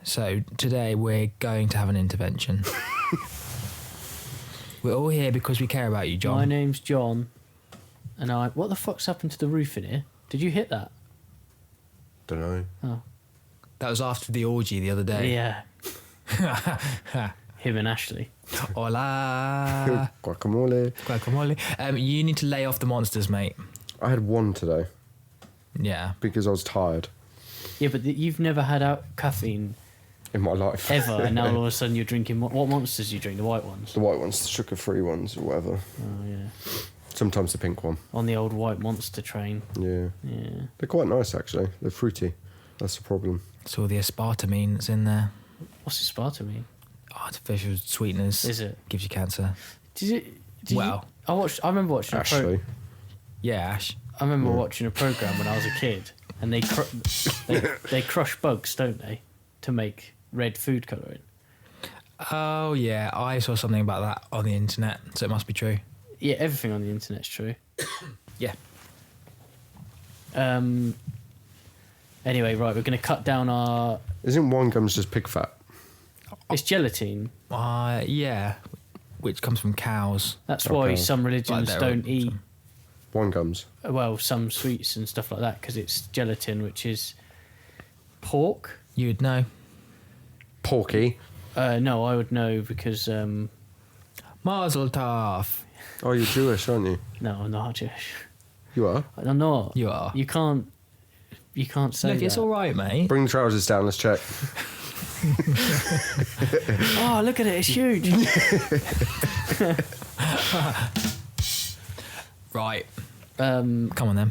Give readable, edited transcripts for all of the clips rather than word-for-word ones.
So today we're going to have an intervention. We're all here because we care about you, John. My name's John, and what the fuck's happened to the roof in here? Did you hit that? Don't know. Oh. That was after the orgy the other day. Yeah. Him and Ashley. Hola. Guacamole. Guacamole. You need to lay off the monsters, mate. I had one today Yeah. because I was tired Yeah, but you've never had caffeine in my life. ever, and now all of a sudden you're drinking... What monsters do you drink? The white ones? The white ones, the sugar-free ones or whatever. Oh, yeah. Sometimes the pink one. On the old white monster train. Yeah. Yeah. They're quite nice, actually. They're fruity. That's the problem. It's all the aspartame that's in there. What's aspartame? Artificial sweeteners. Is it? Gives you cancer. I remember watching Ashley. Yeah, Ash. I remember watching a program when I was a kid, and they crush bugs, don't they, to make red food colouring. Oh, yeah. I saw something about that on the internet, so it must be true. Yeah, everything on the internet's true. Yeah. Anyway, right, we're going to cut down our... Isn't wine gums just pig fat? It's gelatin. Yeah. Which comes from cows. That's why Okay. some religions Like don't eat, Wine gums. well, some sweets and stuff like that, because it's gelatin, which is pork. You'd know. Porky. No, I would know because... Mazel tov. Oh, you're Jewish, aren't you? no, I'm not Jewish. You are? I'm not. You are. You can't say Look, that. it's all right, mate. Bring the trousers down, let's check. Oh, look at it, it's huge. Right. Come on, then.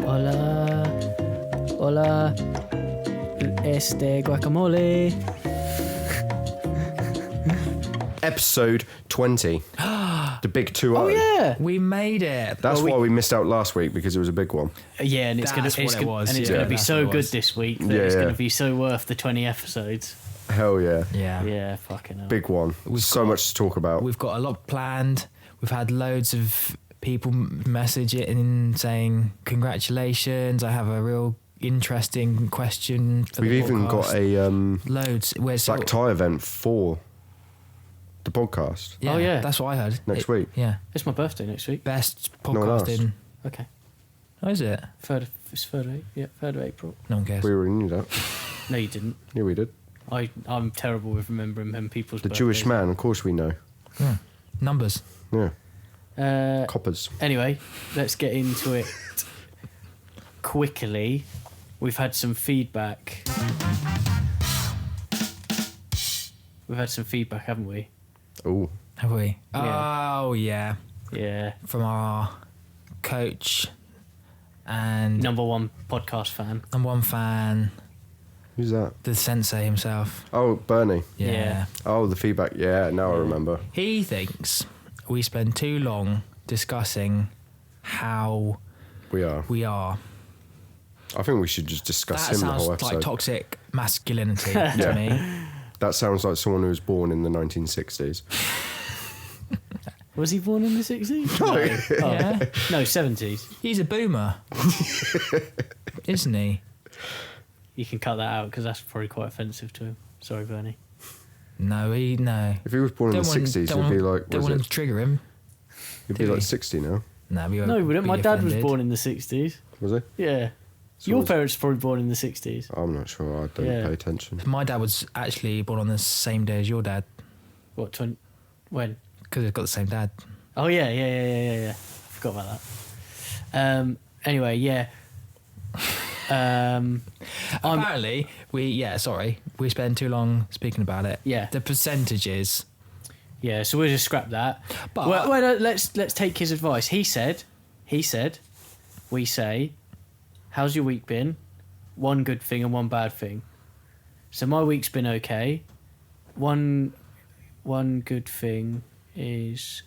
Hola, guacamole. Episode 20. The big 2-0. Oh yeah, We made it. That's why we missed out last week, because it was a big one. yeah, and it's gonna That's what it was. and it's Yeah, gonna be that's so what it good was. this week that Yeah, it's yeah. gonna be so worth the 20 episodes. Hell yeah. Yeah. Yeah, fucking hell. Big one. So much to talk about. We've got a lot planned. We've had loads of people message it in saying, congratulations, I have a real interesting question for We've the even got podcast." a Loads. Where's black tie event for the podcast Yeah, Oh, yeah. that's what I heard. next week. Yeah. It's my birthday next week. Best No one asked. podcasting. Okay, Oh, is it? it's 3rd of April. No one cares. We already knew that. No, you didn't. Yeah, we did. I'm terrible with remembering when people's The birthdays. Jewish man, of course we know. Yeah. Numbers. Yeah. Coppers. Anyway, let's get into it quickly. We've had some feedback. Haven't we? Oh, Have we? Yeah. Oh, yeah. Yeah. From our coach and Number one podcast fan. number one fan, who's that? the sensei himself. Oh, Bernie. Yeah. Yeah. Oh, the feedback. Yeah, now I remember. He thinks we spend too long discussing how We are. we are. I think we should just discuss That him the sounds whole episode. like toxic masculinity Yeah. to me. That sounds like someone who was born in the 1960s. Was he born in the 60s? No. Oh. Yeah. No, 70s. He's a boomer, isn't he? You can cut that out because that's probably quite offensive to him. Sorry, Bernie. No. If he was born in the 60s, he'd be like, don't was want it? to trigger him. He'd be do like we? 60 now. No, we won't No, we don't. be My dad was offended. born in the 60s. Was he? Yeah. So Your was- parents were probably born in the 60s. I'm not sure. I don't Yeah. pay attention. My dad was actually born on the same day as your dad What, when? because they've got the same dad. Oh, yeah. Forgot about that. Anyway, yeah. Apparently, we spend too long speaking about it. Yeah. The percentages. Yeah, so we'll just scrap that. But- well, let's take his advice. He said, we say, how's your week been? One good thing and one bad thing. So my week's been okay. One good thing is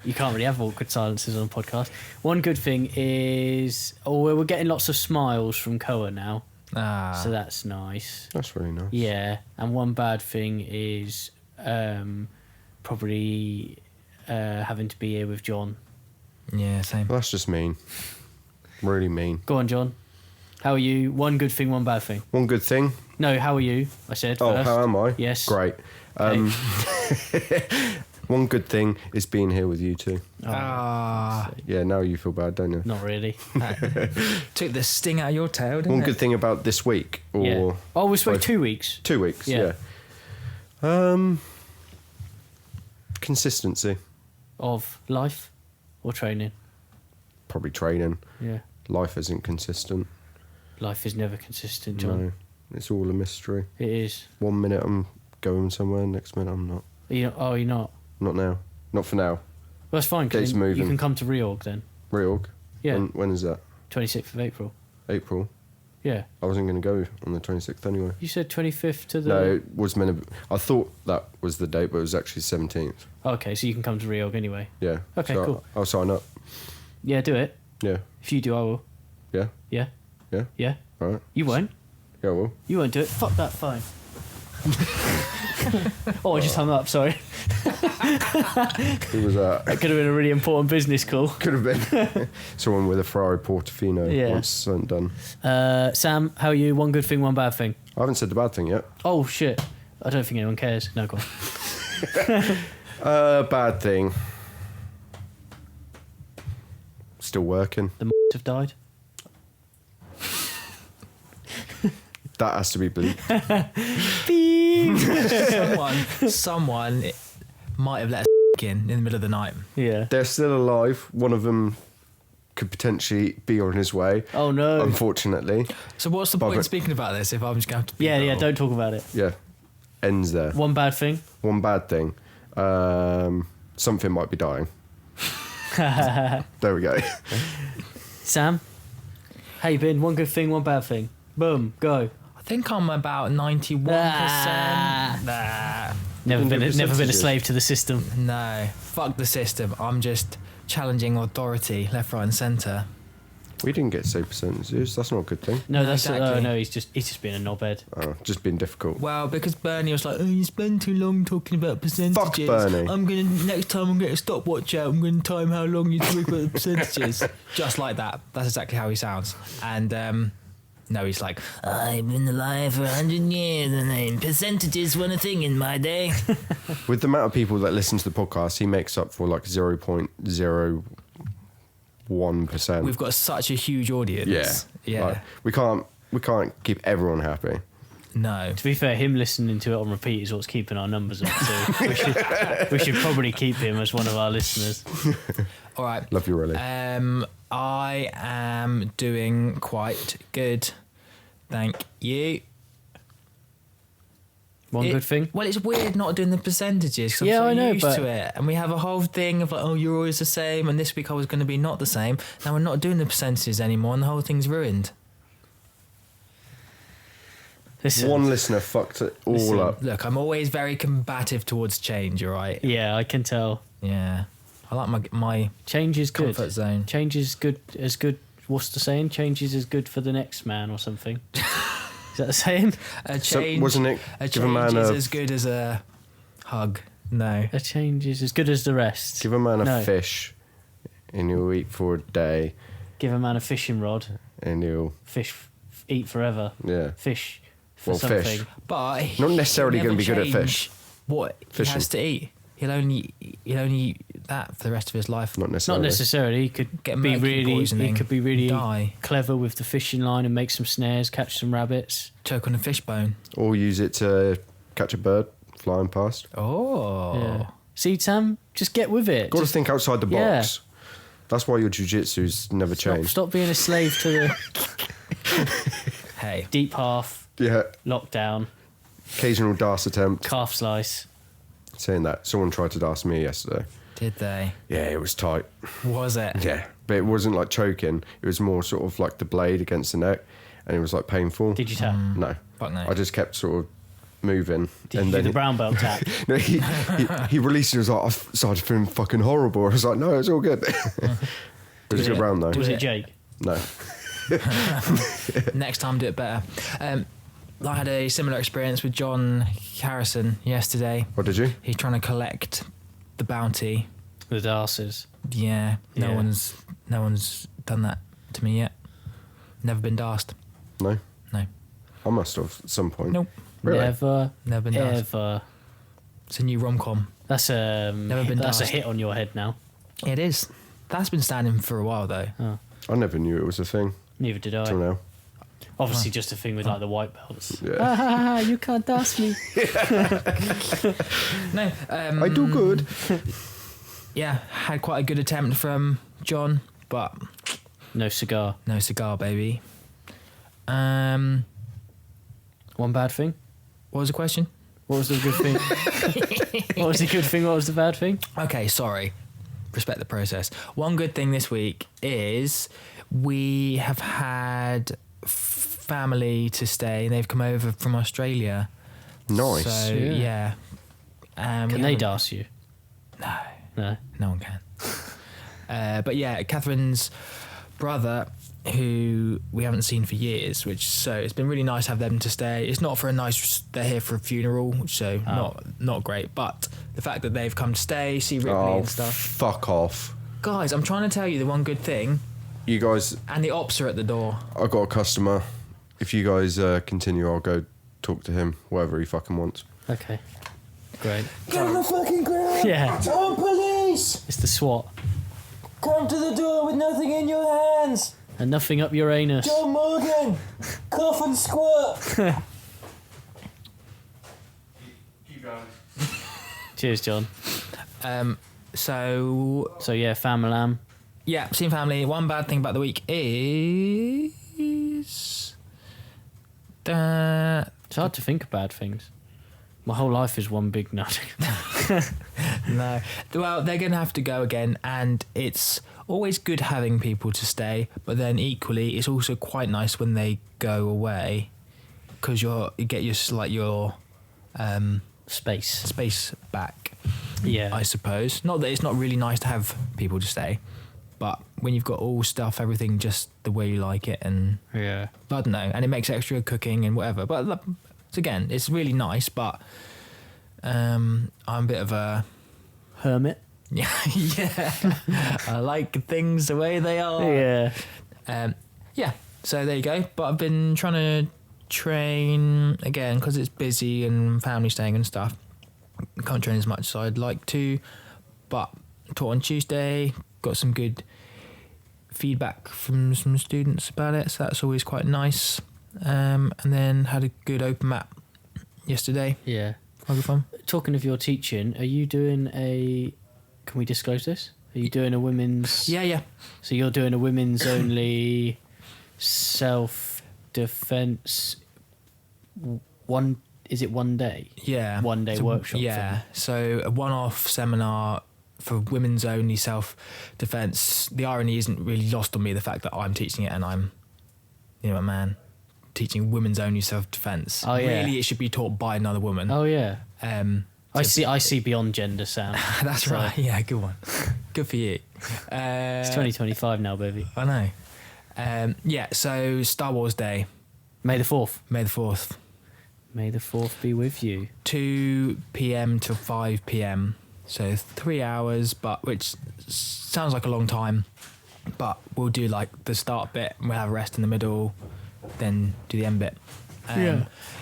you can't really have awkward silences on a podcast. One good thing is we're getting lots of smiles from Koa now. So that's nice. That's really nice. Yeah, and one bad thing is probably having to be here with John. Yeah, same. Well, that's just mean. Really mean. Go on, John. How are you? One good thing, one bad thing. One good thing. No, how are you? I said Oh, first. how am I? Yes. Great. One good thing is being here with you two. Ah, Yeah, now you feel bad, don't you? Not really. took the sting out of your tail, didn't One it? good thing about this week, or Yeah. Oh, we spoke both? 2 weeks. 2 weeks. Yeah. Yeah. Consistency. Of life or training? Probably training. Yeah. Life isn't consistent. Life is never consistent, John. No, it's all a mystery. It is. 1 minute I'm going somewhere, next minute I'm not. You're not? Not now. Not for now. Well, that's fine. 'Cause Dates then moving. You can come to Reorg then. Reorg. Yeah. When is that? 26th of April. April. Yeah. I wasn't going to go on the 26th anyway. You said 25th to the... No, it was meant to be, I thought that was the date, but it was actually 17th. Okay, so you can come to Reorg anyway. Yeah. Okay, so cool. I'll sign up. Yeah, do it. Yeah. If you do, I will. Yeah. Yeah? Yeah. Yeah? All right. You won't. Yeah, well. You won't do it. Fuck that phone. Oh, I just hung up, sorry. Who was that? That could have been a really important business call. Could have been. Someone with a Ferrari Portofino Yeah. once something done. Sam, how are you? One good thing, one bad thing. I haven't said the bad thing yet. Oh, shit. I don't think anyone cares. No, go on. Bad thing. Still working. The have died. That has to be bleep. someone might have let us in the middle of the night. Yeah. They're still alive. One of them could potentially be on his way. Oh, no. Unfortunately. So what's the point in speaking about this if I'm just going to have to... Yeah, don't talk about it. Yeah. Ends there. One bad thing. One bad thing. Something might be dying. There we go. Sam, how you been? One good thing, one bad thing. Boom, go. I think I'm about 91%. Never been a percentages. slave to the system. No, fuck the system. I'm just challenging authority left, right and centre. We didn't get say percentages. That's not a good thing. No, that's exactly. no. He's just being a knobhead. Just been difficult. Well, because Bernie was like, oh, you spend too long talking about percentages. Fuck Bernie. Next time I'm going to stopwatch out. I'm going to time how long you talk about the percentages. Just like that. That's exactly how he sounds. And no, he's like, I've been alive for 100 years and percentages weren't a thing in my day. With the amount of people that listen to the podcast, he makes up for like 0.01%. We've got such a huge audience. Yeah. Like, we can't keep everyone happy. No. To be fair, him listening to it on repeat is what's keeping our numbers up. So we should probably keep him as one of our listeners. All right. Love you, really. I am doing quite good. Thank you. One good thing. Well, it's weird not doing the percentages. 'Cause I'm Yeah, so I know, used but- to it. And we have a whole thing of like, oh, you're always the same. And this week I was going to be not the same. Now we're not doing the percentages anymore and the whole thing's ruined. Listen, One listener fucked it all Listen. up. Look, I'm always very combative towards change, all right? Yeah, I can tell. Yeah. I like my Change is good. comfort zone. Change is good. As good. What's the saying? Change is as good for the next man or something. Is that the saying? A So, change, wasn't it? a Give a change man is a as good as a hug. No. A change is as good as the rest. give a man a No. fish, and he'll eat for a day, Give a man a fishing rod. and he'll Eat forever. yeah. Fish for Well, something. fish. But Not necessarily he'll gonna be never good at fish. change What Fishing. he has to eat. He'll only eat that for the rest of his life. Not Not necessarily. necessarily. He could Get be mercury really. He poisoning, could be really die. clever with the fishing line and make some snares, catch some rabbits. Choke on a fish bone. Or use it to catch a bird flying past. Oh. Yeah. See, Sam, just get with it. Got to Just think outside the yeah. box. That's why your jiu-jitsu's never changed. stop being a slave to the Hey. deep half, Yeah. lockdown, Occasional DAS attempt. calf slice. Saying that, someone tried to DAS me yesterday. Did they? Yeah, it was tight. Was it? Yeah. But it wasn't like choking. It was more sort of like the blade against the neck. And it was like painful. Did you tap? No. Fuck no. I just kept sort of moving. Did and you do then the brown belt tap? no, he released it. He was like, I started feeling fucking horrible. I was like, no, it's all good. It was a good round though. Was it Jake? No. Next time, do it better. I had a similar experience with John Harrison yesterday. What did you? He's trying to collect the bounty The Darcers. Yeah, no Yeah. one's done that to me yet. Never been darsed. No, No, I must have at some point. nope, Really? Never, never been darsed. ever. It's a new rom-com. That's Never been that's a darsed. hit on your head now. It is. That's been standing for a while though. Oh, I never knew it was a thing neither did I. till now. Obviously, just a thing with like the white belts. Yeah. You can't dust me. No, I do good. yeah, had quite a good attempt from John, but No cigar. no cigar, baby. What One bad thing. was the question? What was the good thing? What was the good thing? What was the bad thing? Okay, sorry. Respect the process. One good thing this week is we have had family to stay. They've come over from Australia. Nice. So, Yeah. yeah. Can we they haven't- dance you? No, No. no one can. But yeah, Catherine's brother, who we haven't seen for years, so it's been really nice to have them to stay. It's not for a nice, they're here for a funeral, so not great. But the fact that they've come to stay, see Ripley Oh, and stuff. fuck off. Guys, I'm trying to tell you the one good thing, You guys, and the ops are at the door. I got a customer. If you guys continue, I'll go talk to him, whatever he fucking wants. Okay. Great. Get on the fucking ground! Yeah. Tom, police! It's the SWAT. Come to the door with nothing in your hands! And nothing up your anus. John Morgan! Cough and squirt! Cheers, John. So, So yeah, Famalam. yeah, seen family. One bad thing about the week is that It's hard to think of bad things. My whole life is one big nut. no. Well, they're going to have to go again, and it's always good having people to stay. But then equally, it's also quite nice when they go away because you get your Space. space back. Yeah. I suppose. Not that it's not really nice to have people to stay, but when you've got all stuff, everything just the way you like it, and Yeah. I don't know, and it makes extra cooking and whatever. But again, it's really nice. But I'm a bit of a Hermit. yeah. I like things the way they are. Yeah. Yeah. So there you go. But I've been trying to train again because it's busy and family staying and stuff. I can't train as much as I'd like to, but taught on Tuesday, got some good feedback from some students about it, so that's always quite nice. And then had a good open map yesterday. Yeah. Quite good fun. Talking of your teaching, are you doing a... Can we disclose this? Are you doing a women's... Yeah. So you're doing a women's only self-defense... One... Is it one day? Yeah. 1 day So, workshop Yeah. So a one-off seminar for women's only self-defense. The irony isn't really lost on me, the fact that I'm teaching it and I'm, a man teaching women's only self-defense. Oh, yeah. Really, it should be taught by another woman. Oh, yeah. I So- see beyond gender, Sam. That's So, right. Yeah, good one. Good for you. It's 2025 now, baby. I know. Yeah, so Star Wars Day, May the 4th. May the 4th. May the 4th be with you. 2 p.m. to 5 p.m. So 3 hours, but which sounds like a long time. But we'll do like the start bit, and we'll have a rest in the middle, then do the end bit.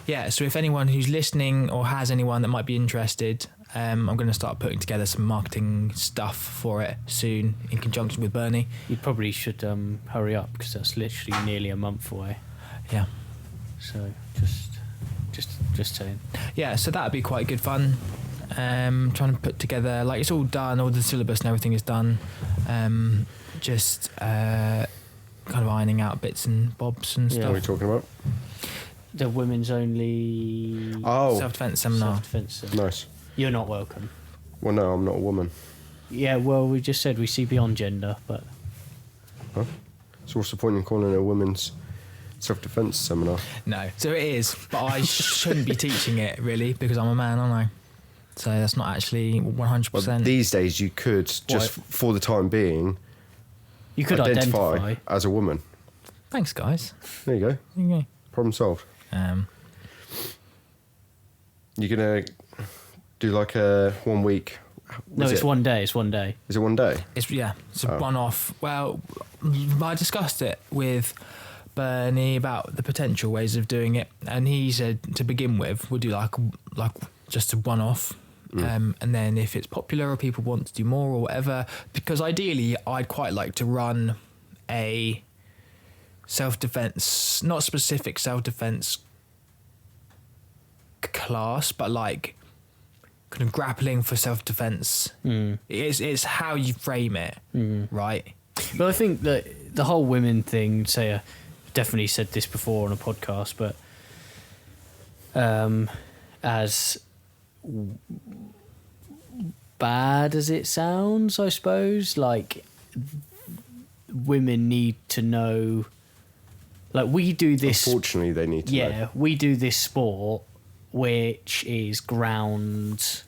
Yeah. So if anyone who's listening or has anyone that might be interested, I'm going to start putting together some marketing stuff for it soon in conjunction with Bernie. You probably should hurry up because that's literally nearly a month away. Yeah. So just saying. Yeah, so that'd be quite good fun. Trying to put together, like, it's all done, all the syllabus and everything is done. Just kind of ironing out bits and bobs and Yeah. What are we stuff. talking about? The women's only Oh, Self-defense seminar. self-defense. nice. You're not welcome. Well, no, I'm not a woman. Yeah, well, we just said we see beyond gender, but Huh? So what's the point in calling it a women's self-defense seminar? No, so it is, but I shouldn't be teaching it really because I'm a man, aren't I? So that's not actually 100%. Well, these days you could just for the time being you could identify. as a woman. Thanks, guys. There you go. There you go. Problem solved. You're gonna do like a 1 week No, it's 1 day. It's 1 day. Is it 1 day? It's a one-off. Well, I discussed it with Bernie about the potential ways of doing it, and he said to begin with, we'll do like just a one-off, and then if it's popular or people want to do more or whatever, because ideally I'd quite like to run a self-defense, not specific self-defense class, but like kind of grappling for self-defense. It's how you frame it, right? But I think that the whole women thing, say, I've definitely said this before on a podcast, but as bad as it sounds, I suppose, like, women need to know, like, we do this. Unfortunately, they need to know. Yeah, we do this sport which is ground,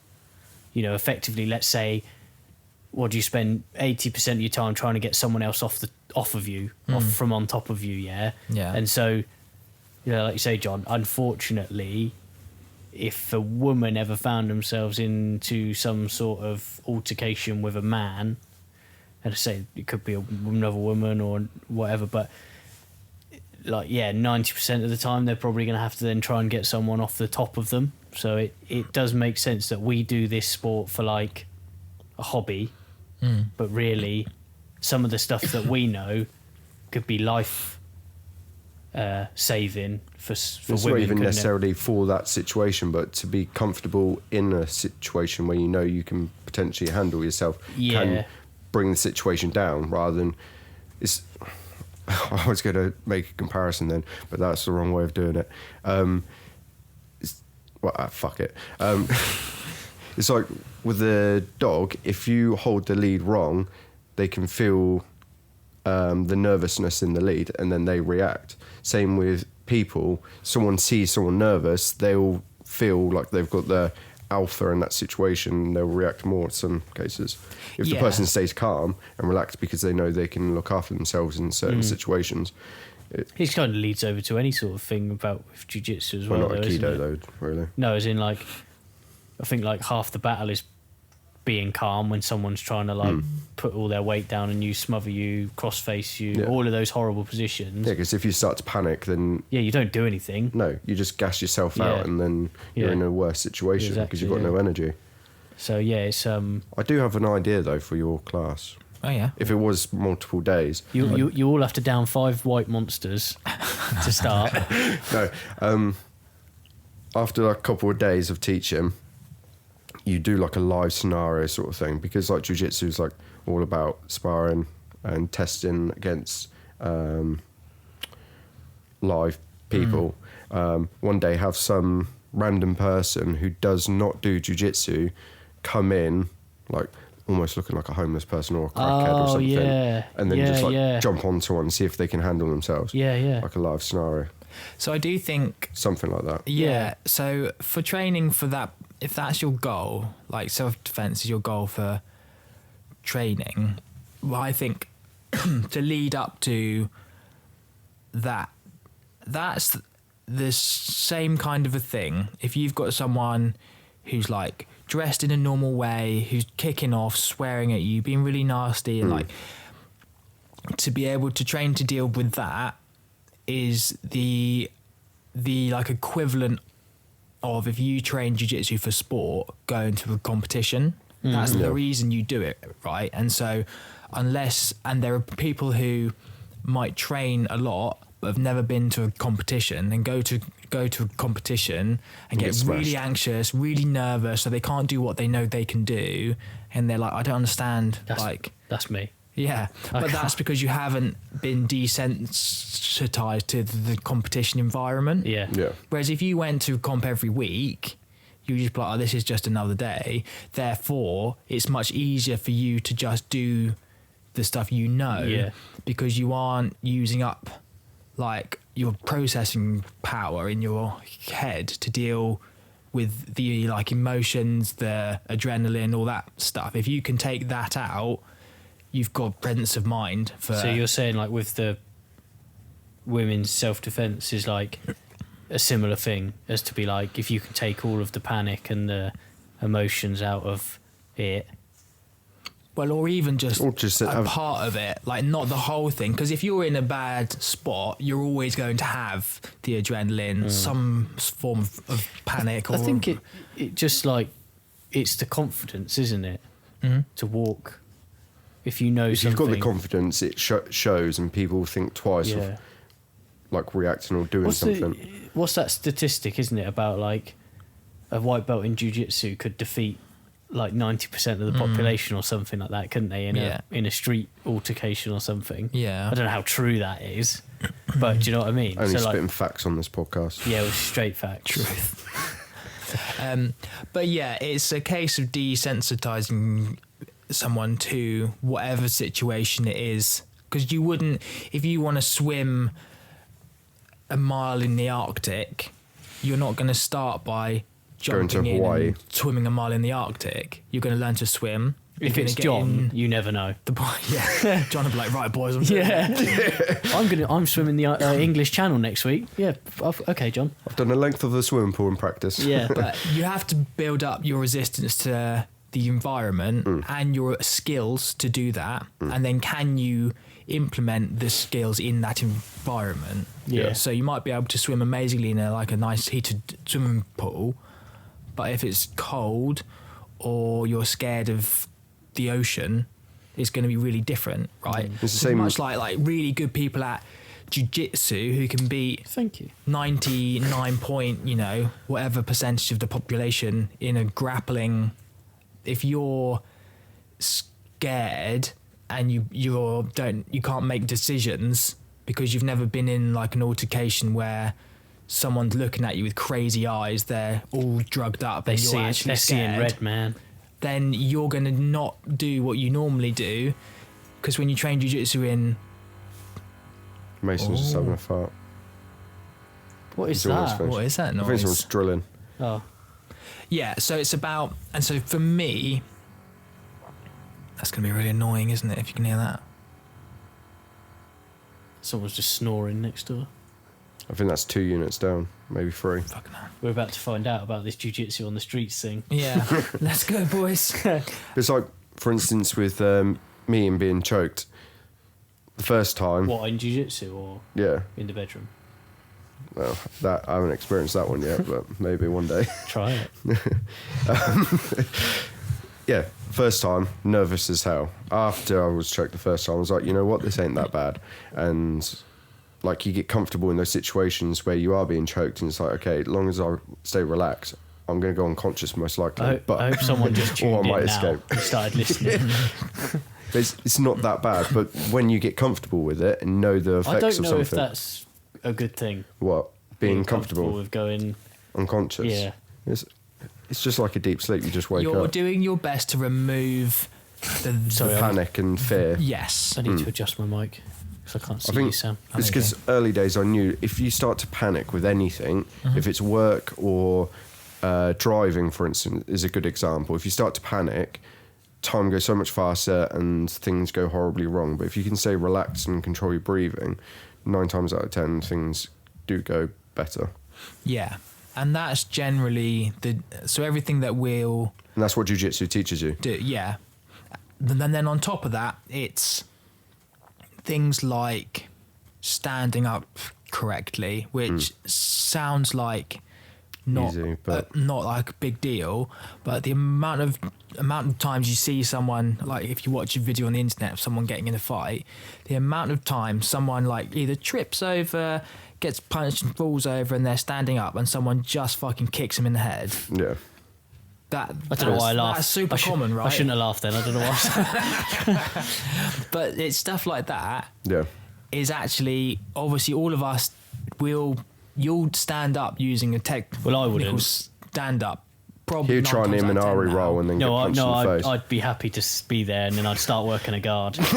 effectively, let's say, what do you spend 80% of your time trying to get someone else off of you, off from on top of you, yeah? Yeah. And so, like you say, John, unfortunately, if a woman ever found themselves into some sort of altercation with a man, and I say it could be another woman or whatever, but 90% of the time they're probably going to have to then try and get someone off the top of them. So it does make sense that we do this sport for like a hobby, but really some of the stuff that we know could be life saving for It's women. not even couldn't it? necessarily for that situation, but to be comfortable in a situation where you can potentially handle yourself, can bring the situation down rather than it's. I was going to make a comparison then, but that's the wrong way of doing it. Fuck it. It's like with the dog, if you hold the lead wrong, they can feel the nervousness in the lead and then they react. Same with people. Someone sees someone nervous, they'll feel like they've got the alpha in that situation and they'll react more in some cases. If the person stays calm and relaxed because they know they can look after themselves in certain situations. It kind of leads over to any sort of thing about with jiu-jitsu as well. Not though, Aikido isn't it? though, really. No, as in like, I think like half the battle is being calm when someone's trying to like put all their weight down and you smother you, cross-face you, all of those horrible positions. Yeah, because if you start to panic, then you don't do anything. no, you just gas yourself out and then you're in a worse situation because you've got no energy. So it's I do have an idea though for your class. Oh yeah. If it was multiple days, you all have to down 5 white monsters to start. no. After a couple of days of teaching, you do like a live scenario sort of thing because like jiu-jitsu is like all about sparring and testing against live people. One day have some random person who does not do jiu-jitsu come in like almost looking like a homeless person or a crackhead or something, and then just like jump onto one and see if they can handle themselves. Like a live scenario. So I do think something like that. Yeah. So for training for that, if that's your goal, like self-defense is your goal for training, well, I think to lead up to that, that's the same kind of a thing. If you've got someone who's like dressed in a normal way, who's kicking off, swearing at you, being really nasty, and like to be able to train to deal with that is the like equivalent of if you train jiu-jitsu for sport, going to a competition. That's the reason you do it, right? And so and there are people who might train a lot but have never been to a competition and go to a competition and get really anxious, really nervous, so they can't do what they know they can do, and they're like, I don't understand. That's me. Yeah, but that's because you haven't been desensitized to the competition environment. Yeah. Whereas if you went to comp every week, you just be like, oh, this is just another day. Therefore, it's much easier for you to just do the stuff you know because you aren't using up like your processing power in your head to deal with the like emotions, the adrenaline, all that stuff. If you can take that out, you've got presence of mind for. So you're saying like with the women's self-defense is like a similar thing as to be like if you can take all of the panic and the emotions out of it. Well, or even just a have- part of it, like not the whole thing. Because if you're in a bad spot, you're always going to have the adrenaline, some form of panic. Or I think it just like, it's the confidence, isn't it? To walk. If you know If something. you've got the confidence, it shows, and people think twice Yeah. of like reacting or doing something. What's that statistic, isn't it, about like a white belt in jiu-jitsu could defeat like 90% of the population or something like that, couldn't they, in a street altercation or something? Yeah. I don't know how true that is, but do you know what I mean? Only So, like, spitting facts on this podcast. yeah, it was straight facts. truth. But yeah, it's a case of desensitizing someone to whatever situation it is. Because you wouldn't, if you want to swim a mile in the Arctic, you're not going to start by Going to jumping in Hawaii. and swimming a mile in the Arctic. You're going to learn to swim. If You're it's gonna get John, in you never know. the yeah, John will be like, right, boys, I'm doing it." Yeah, I'm swimming the English Channel next week. Yeah, okay, John. I've done the length of the swimming pool in practice. Yeah, But you have to build up your resistance to the environment and your skills to do that. And then can you implement the skills in that environment? Yeah. So you might be able to swim amazingly in a nice heated swimming pool, but if it's cold or you're scared of the ocean, it's going to be really different, right? It's the So same- much like really good people at jiu-jitsu who can beat thank you. 99 point, whatever percentage of the population in a grappling. If you're scared and you can't make decisions because you've never been in like an altercation where someone's looking at you with crazy eyes, they're all drugged up, and you're actually They're seeing scared, red, man. then you're going to not do what you normally do, because when you train jiu-jitsu in Mason's just having a fart. What is It's always that? finished. what is that I think noise? someone's drilling. Oh, Yeah, so it's about, and so for me, that's going to be really annoying, isn't it, if you can hear that? someone's just snoring next door. I think that's 2 units down, maybe 3. Fucking hell. We're about to find out about this jiu-jitsu on the streets thing. Yeah, let's go, boys. It's like, for instance, with me and being choked. The first time, What, in jiu-jitsu or yeah, in the bedroom? well, that I haven't experienced that one yet, but maybe one day. Try it. Yeah, first time, nervous as hell. After I was choked the first time, I was like, you know what, this ain't that bad. And like, you get comfortable in those situations where you are being choked, and it's like, okay, as long as I stay relaxed, I'm going to go unconscious most likely. I hope someone just or I tuned might in now escape. and started listening. It's not that bad, but when you get comfortable with it and know the effects I don't of know something, if that's a good thing. what, being comfortable, with going. unconscious. Yeah. It's just like a deep sleep. You just wake You're up. doing your best to remove the Sorry, The panic and fear. yes. I need to adjust my mic because I can't see I think you, Sam. it's because early days I knew if you start to panic with anything, if it's work or driving, for instance, is a good example. If you start to panic, time goes so much faster and things go horribly wrong. But if you can stay relaxed and control your breathing, 9 times out of 10 things do go better. Yeah, and that's generally so everything that we'll And that's what jiu-jitsu teaches you. do. Yeah, and then on top of that, it's things like standing up correctly, which sounds like not Easy, but- not like a big deal, but the amount of times you see someone, like if you watch a video on the internet of someone getting in a fight, the amount of time someone like either trips over, gets punched and falls over, and they're standing up, and someone just fucking kicks them in the head. Yeah. I don't know why I laughed. That's super common, right? I shouldn't have laughed then. I don't know why. But it's stuff like that Yeah. is actually, obviously all of us you'll stand up using a technical Well, I wouldn't. stand up. Probably He'll nine try an times out of 10 Imanari now. roll and then No, get punched in the face. I'd be happy to be there and then I'd start working a guard. And I'd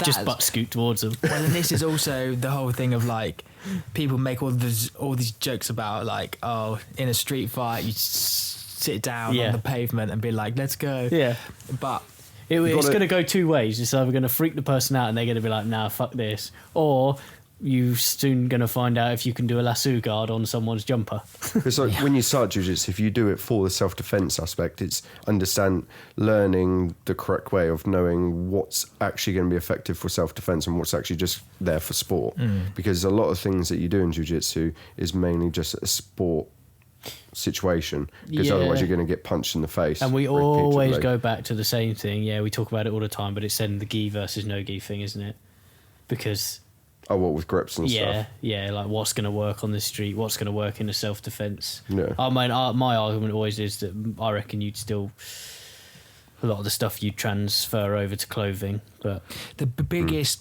just that's- butt scoot towards them. Well, and this is also the whole thing of like people make all these jokes about like, oh, in a street fight you sit down Yeah. on the pavement and be like, let's go. Yeah. But It's gotta- going to go two ways. It's either going to freak the person out and they're going to be like, nah, fuck this. Or you soon going to find out if you can do a lasso guard on someone's jumper. It's like when you start jiu-jitsu, if you do it for the self-defense aspect, it's learning the correct way of knowing what's actually going to be effective for self-defense and what's actually just there for sport. Because a lot of things that you do in jiu-jitsu is mainly just a sport situation, because Yeah. otherwise you're going to get punched in the face. And we always repeatedly. go back to the same thing. Yeah, we talk about it all the time, but it's then the gi versus no gi thing, isn't it? Because Oh, what with grips and stuff? yeah, like what's going to work on the street, what's going to work in the self-defense. Yeah. I mean, my argument always is that I reckon you'd still, a lot of the stuff you'd transfer over to clothing, but The biggest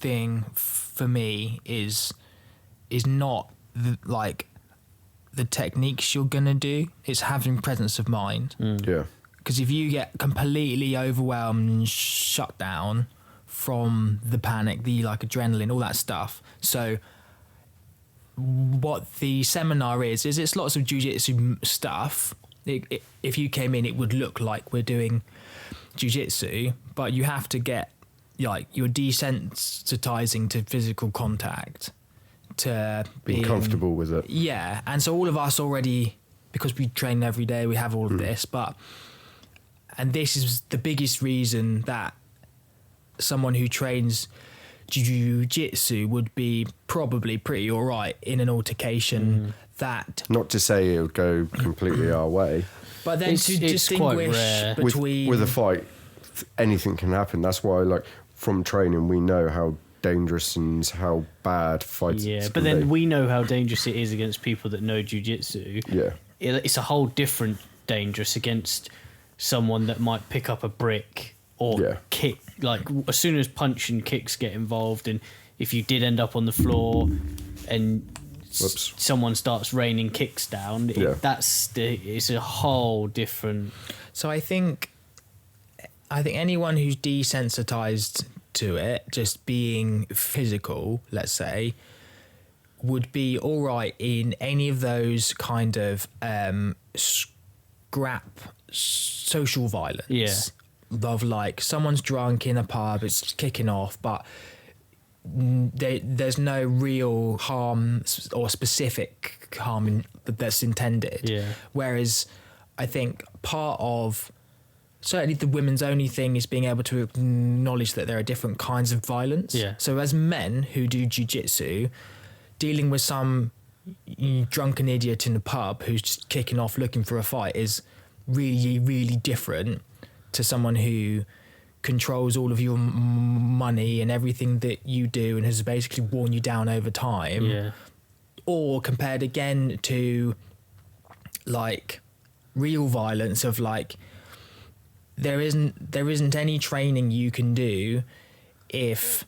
thing for me is not the techniques you're gonna do. It's having presence of mind. Yeah. Because if you get completely overwhelmed and shut down from the panic, the adrenaline, all that stuff. So what the seminar is it's lots of jiu-jitsu stuff. If you came in, it would look like we're doing jiu-jitsu, but you have to get you're desensitizing to physical contact, to Being comfortable with it. yeah. And so all of us already, because we train every day, we have all of this, and this is the biggest reason that someone who trains jiu-jitsu would be probably pretty all right in an altercation. That, Not to say it would go completely our way. but then It's to quite distinguish rare. between With a fight, anything can happen. That's why, from training, we know how dangerous and how bad fights yeah. can But then be. we know how dangerous it is against people that know jiu-jitsu. Yeah. It's a whole different dangerous against someone that might pick up a brick or Yeah. kick. As soon as punch and kicks get involved, and if you did end up on the floor and Whoops. someone starts raining kicks down, Yeah. it's a whole different. So I think anyone who's desensitized to it, just being physical, let's say, would be all right in any of those kind of scrap social violence. Yeah. Of someone's drunk in a pub, it's kicking off, but there's no real harm or specific harm that's intended. Yeah. Whereas I think part of certainly the women's only thing is being able to acknowledge that there are different kinds of violence. Yeah. So as men who do jiu-jitsu, dealing with some drunken idiot in the pub who's just kicking off looking for a fight is really, really different to someone who controls all of your money and everything that you do and has basically worn you down over time. Yeah. Or compared again to real violence of there isn't any training you can do if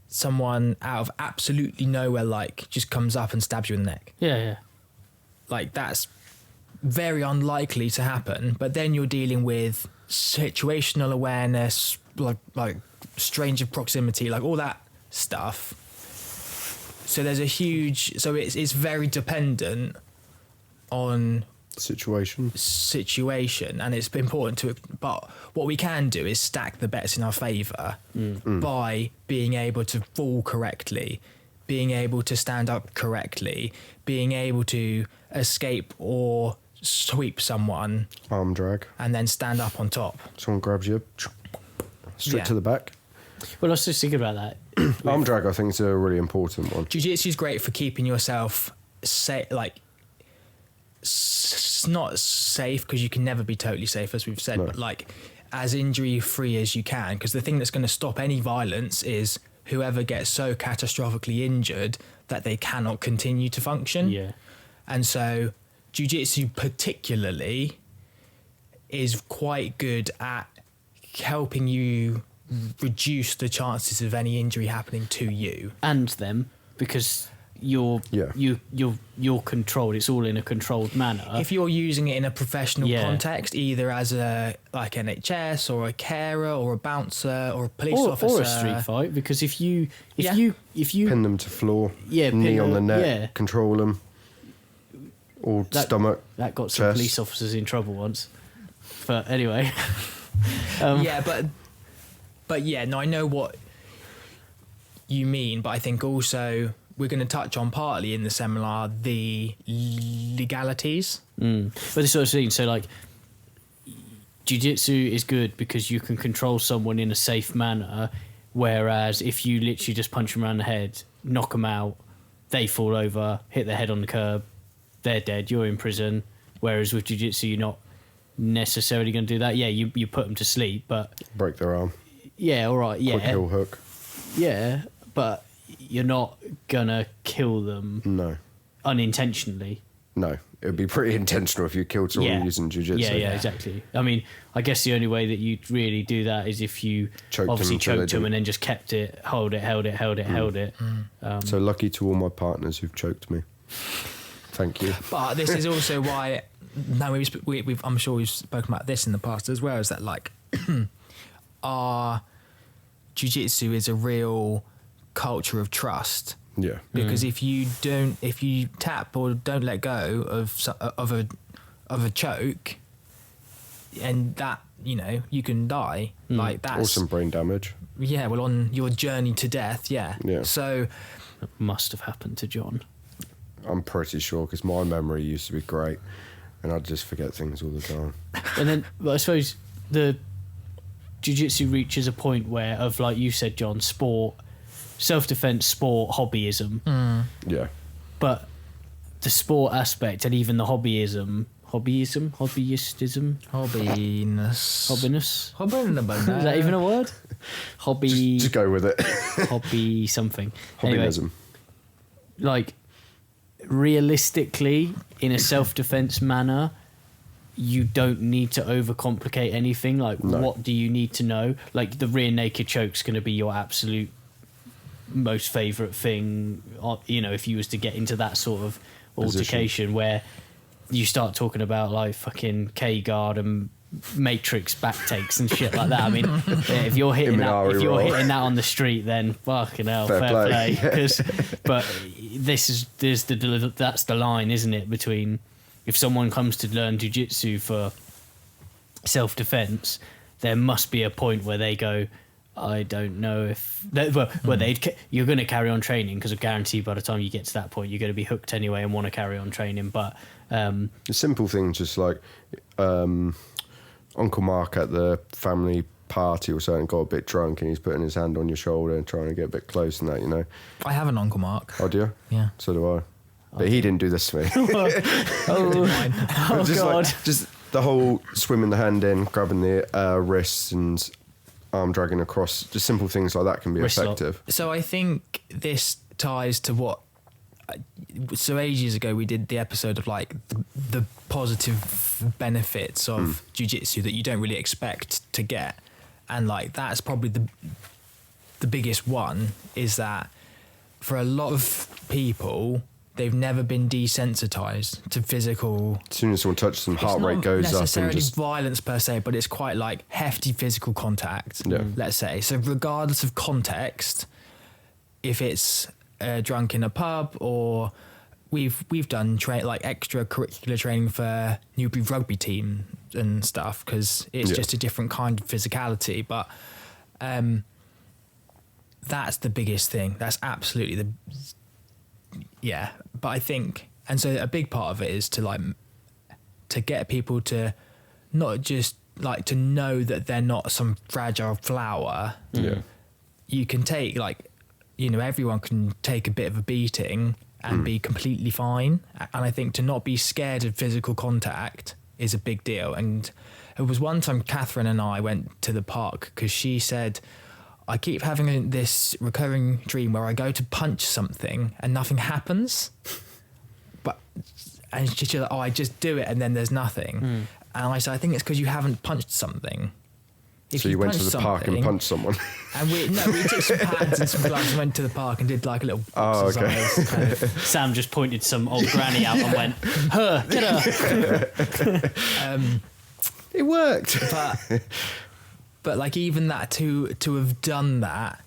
someone out of absolutely nowhere just comes up and stabs you in the neck. Yeah. That's very unlikely to happen. But then you're dealing with situational awareness, like strange of proximity, all that stuff. So there's a huge. So it's very dependent on Situation. and it's important to. But what we can do is stack the bets in our favour by being able to fall correctly, being able to stand up correctly, being able to escape or sweep someone Arm drag. and then stand up on top. Someone grabs you straight Yeah. to the back. Well, I was just thinking about that. Arm drag, I think, is a really important one. Jiu-jitsu is great for keeping yourself not safe, because you can never be totally safe, as we've said, No. but as injury free as you can, because the thing that's going to stop any violence is whoever gets so catastrophically injured that they cannot continue to function. Yeah. And so jiu-jitsu particularly is quite good at helping you reduce the chances of any injury happening to you. And them, because you're controlled. It's all in a controlled manner. If you're using it in a professional Yeah. context, either as a NHS or a carer or a bouncer or a police officer or a street fight, because if you Pin them to floor. Yeah, Knee pin on the them, neck. yeah. Control them. Or That- stomach. that got some chest. police officers in trouble once. But anyway, yeah, but yeah, no, I know what you mean, but I think also we're going to touch on partly in the seminar the legalities. But this sort of thing, so like, jiu-jitsu is good because you can control someone in a safe manner, whereas if you literally just punch them around the head, knock them out, they fall over, hit their head on the curb, they're dead, you're in prison. Whereas with jiu-jitsu, you're not necessarily going to do that. Yeah, you put them to sleep, but... Break their arm. Yeah, all right, yeah. Quick heel hook. Yeah, but you're not going to kill them No. unintentionally. No. It would be pretty intentional if you killed someone using jiu-jitsu. Yeah, exactly. I mean, I guess the only way that you'd really do that is if you Choked obviously them until choked they them and then just kept it, held it. So lucky to all my partners who've choked me. Thank you. But this is also why. No, we've I'm sure we've spoken about this in the past as well. Is that like our jiu-jitsu is a real culture of trust. Yeah. Because if you tap or don't let go of a choke, and that you can die. Like that's Or some brain damage. Yeah, well, on your journey to death, yeah. So It must have happened to John. I'm pretty sure because my memory used to be great, and I'd just forget things all the time. And then, I suppose the jiu-jitsu reaches a point where, of like you said, John, sport, self-defense, sport, hobbyism. Yeah. But the sport aspect and even the hobbyism, hobbyitism, hobbiness. is that even a word? Hobby, Just go with it. hobby something. Anyway, Hobbyism. like realistically, in a self-defense manner, you don't need to overcomplicate anything. Like, No. what do you need to know? Like, the rear naked choke's going to be your absolute most favourite thing. If you was to get into that sort of altercation where you start talking about like fucking K-guard and Matrix back takes and shit like that. I mean, if you're hitting that on the street, then fucking hell, fair play. But that's the line, isn't it? Between if someone comes to learn jiu-jitsu for self-defense, there must be a point where they go, I don't know if you're going to carry on training because I guarantee by the time you get to that point, you're going to be hooked anyway and want to carry on training. But The simple things, just like Uncle Mark at the family party or something got a bit drunk and he's putting his hand on your shoulder and trying to get a bit close and that, I have an Uncle Mark. Oh, do you? Yeah. So do I. But he didn't do this to me. oh just God. Just the whole swimming the hand in, grabbing the wrists and arm dragging across, just simple things like that can be Wrist lock. effective. So I think this ties to what. So ages ago we did the episode of like the positive benefits of jiu-jitsu that you don't really expect to get, and like that's probably the biggest one, is that for a lot of people they've never been desensitized to physical. As soon as someone touches them, heart rate goes up and necessarily just violence per se, but it's quite like hefty physical contact. Yeah. Let's say. So regardless of context, if it's drunk in a pub or we've done like extracurricular training for Newbury rugby team and stuff because it's just a different kind of physicality, but that's the biggest thing. That's absolutely but I think, and so a big part of it is to get people to not just like to know that they're not some fragile flower. yeah. You can take everyone can take a bit of a beating and be completely fine. And I think to not be scared of physical contact is a big deal. And it was one time Catherine and I went to the park because she said, I keep having this recurring dream where I go to punch something and nothing happens. And she's like, I just do it and then there's nothing. And I said, I think it's because you haven't punched something. If So you went to punched the park and punched someone. And we took some pads and some gloves and went to the park and did like a little exercise. Kind of. Sam just pointed some old granny out and went, her, get her. It worked. But like even that to have done that,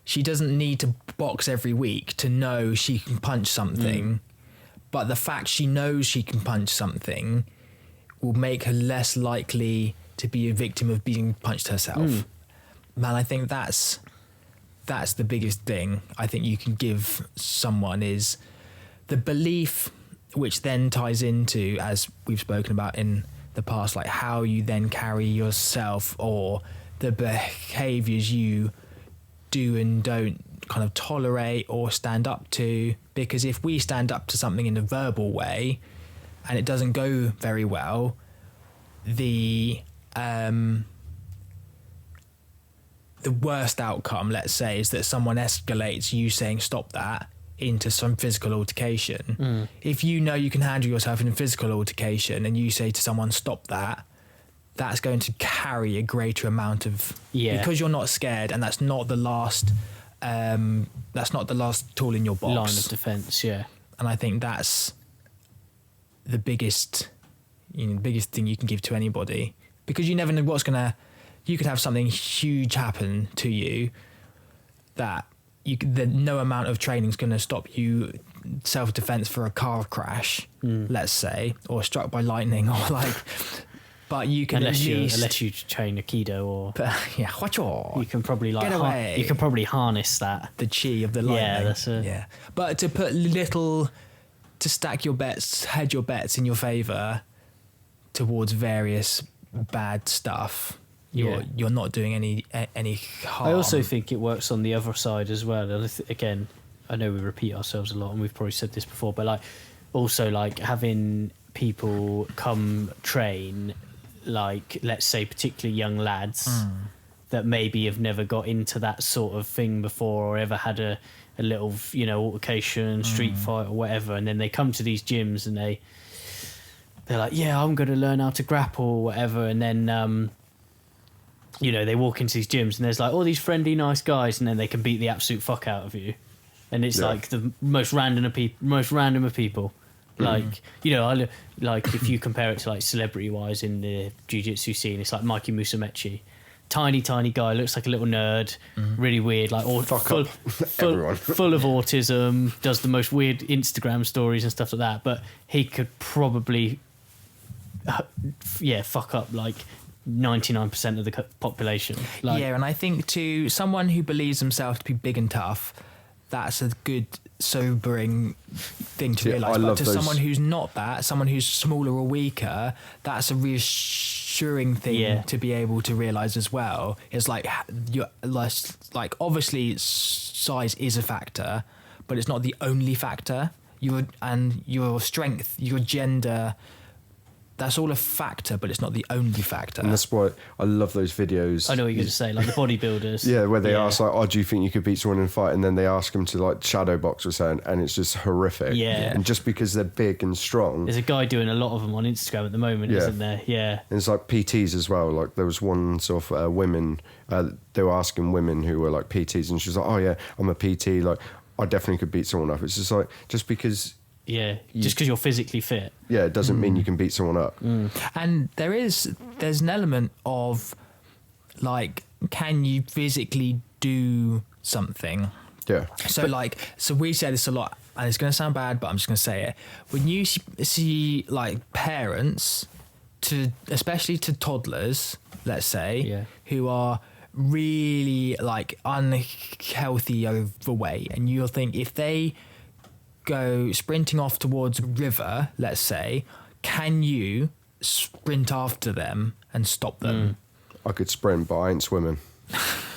she doesn't need to box every week to know she can punch something. But the fact she knows she can punch something will make her less likely to be a victim of being punched herself. Man, I think that's that's the biggest thing I think you can give someone is the belief, which then ties into, as we've spoken about in the past, like how you then carry yourself or the behaviors you do and don't kind of tolerate or stand up to. Because if we stand up to something in a verbal way and it doesn't go very well, the worst outcome, let's say, is that someone escalates you saying stop that into some physical altercation. If you know you can handle yourself in a physical altercation and you say to someone stop that, that's going to carry a greater amount of because you're not scared, and that's not the last tool in your box. Line of defense, yeah. And I think that's the biggest thing you can give to anybody, because you never know what's gonna. You could have something huge happen to you that no amount of training is going to stop you self-defense for a car crash, let's say, or struck by lightning, or like. But you can unless you train Aikido or you can probably like get away. You can probably harness that the chi of the lightning. Yeah, that's it. Yeah, but to stack your bets, hedge your bets in your favour towards various bad stuff. You're not doing any harm. I also think it works on the other side as well. And again, I know we repeat ourselves a lot, and we've probably said this before, but like also like having people come train, like let's say particularly young lads that maybe have never got into that sort of thing before or ever had a little altercation, street fight or whatever, and then they come to these gyms and they're like, yeah, I'm going to learn how to grapple or whatever, and then they walk into these gyms and there's like all these friendly, nice guys, and then they can beat the absolute fuck out of you, and it's like the most random of people. Like like if you compare it to like celebrity wise in the jiu-jitsu scene, it's like Mikey Musumeci, tiny guy, looks like a little nerd, really weird, like full of autism, does the most weird Instagram stories and stuff like that. But he could probably fuck up like 99% of the population. Like, and I think to someone who believes themselves to be big and tough, that's a good sobering thing to realise. But to someone who's not that, someone who's smaller or weaker, that's a reassuring thing to be able to realise as well. It's like obviously size is a factor, but it's not the only factor. Your strength, your gender, that's all a factor, but it's not the only factor. And that's why I love those videos. I know what you're going to say, like the bodybuilders. Yeah, where they ask like, "Oh, do you think you could beat someone in a fight?" And then they ask them to like shadow box or something, and it's just horrific. Yeah. And just because they're big and strong. There's a guy doing a lot of them on Instagram at the moment, isn't there? Yeah. And it's like PTs as well. Like there was one sort of women. They were asking women who were like PTs, and she was like, "Oh yeah, I'm a PT. Like I definitely could beat someone up." It's just like just because. Yeah, just because you're physically fit. Yeah, it doesn't mean you can beat someone up. And there's an element of like, can you physically do something? Yeah. So we say this a lot, and it's going to sound bad, but I'm just going to say it. When you see like parents, especially to toddlers, let's say, who are really like unhealthy overweight, and you'll think if they go sprinting off towards a river, let's say, can you sprint after them and stop them? I could sprint, but I ain't swimming.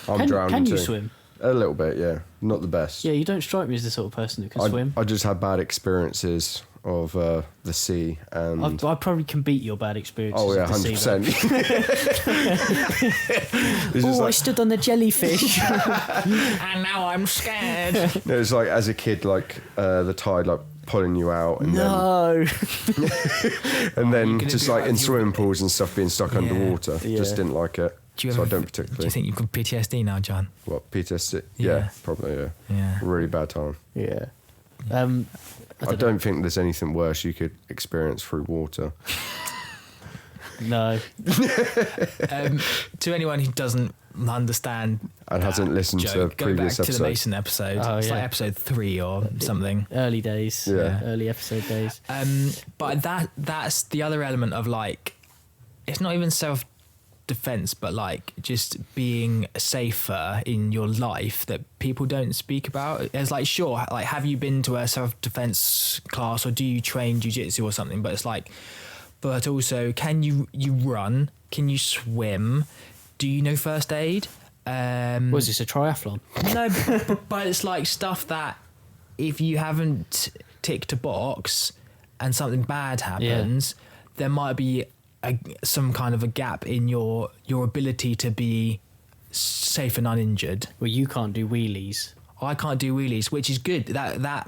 I'm drowning Can too. you swim? A little bit, yeah. Not the best. Yeah, you don't strike me as the sort of person who can swim. I just had bad experiences of the sea, and I probably can beat your bad experiences. Oh yeah, of the sea, 100%. I stood on the jellyfish, and now I'm scared. No, it's like as a kid, like the tide, like pulling you out, and then just like in swimming pools and stuff, being stuck underwater. Just didn't like it. I don't particularly. Do you think you've got PTSD now, John? What, PTSD? Yeah, probably. Yeah. Really bad time. Yeah. I don't think there's anything worse you could experience through water. No. To anyone who doesn't understand and hasn't listened to previous go back to the episode. Mason episode. It's like episode 3 or something. Early days. Yeah. Early episode days. But that's the other element of like, it's not even self-defense, but like just being safer in your life that people don't speak about. It's like, sure, like, have you been to a self-defense class or do you train jiu-jitsu or something? But it's like, but also, can you run? Can you swim? Do you know first aid? Was this a triathlon? No, but it's like stuff that if you haven't ticked a box and something bad happens, there might be some kind of a gap in your ability to be safe and uninjured. Well, you can't do wheelies. I can't do wheelies, which is good. That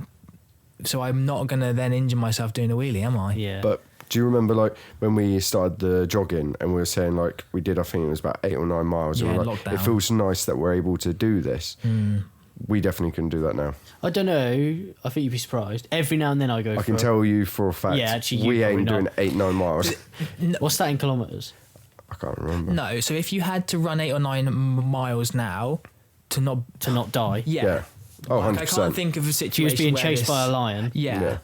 so I'm not gonna then injure myself doing a wheelie, am I? Yeah. But do you remember like when we started the jogging and we were saying like we did, I think it was about 8 or 9 miles, and Yeah, we're like, lockdown. it feels nice that we're able to do this. We definitely couldn't do that now. I don't know. I think you'd be surprised. Every now and then I go. I can tell you for a fact, Yeah, actually, you we ain't probably doing not. 8-9 miles. What's that in kilometres? I can't remember. No, so if you had to run 8 or 9 miles now to not die. yeah. Oh, Like, I 100%. can't think of a If situation you was being where chased this- by a lion. Yeah.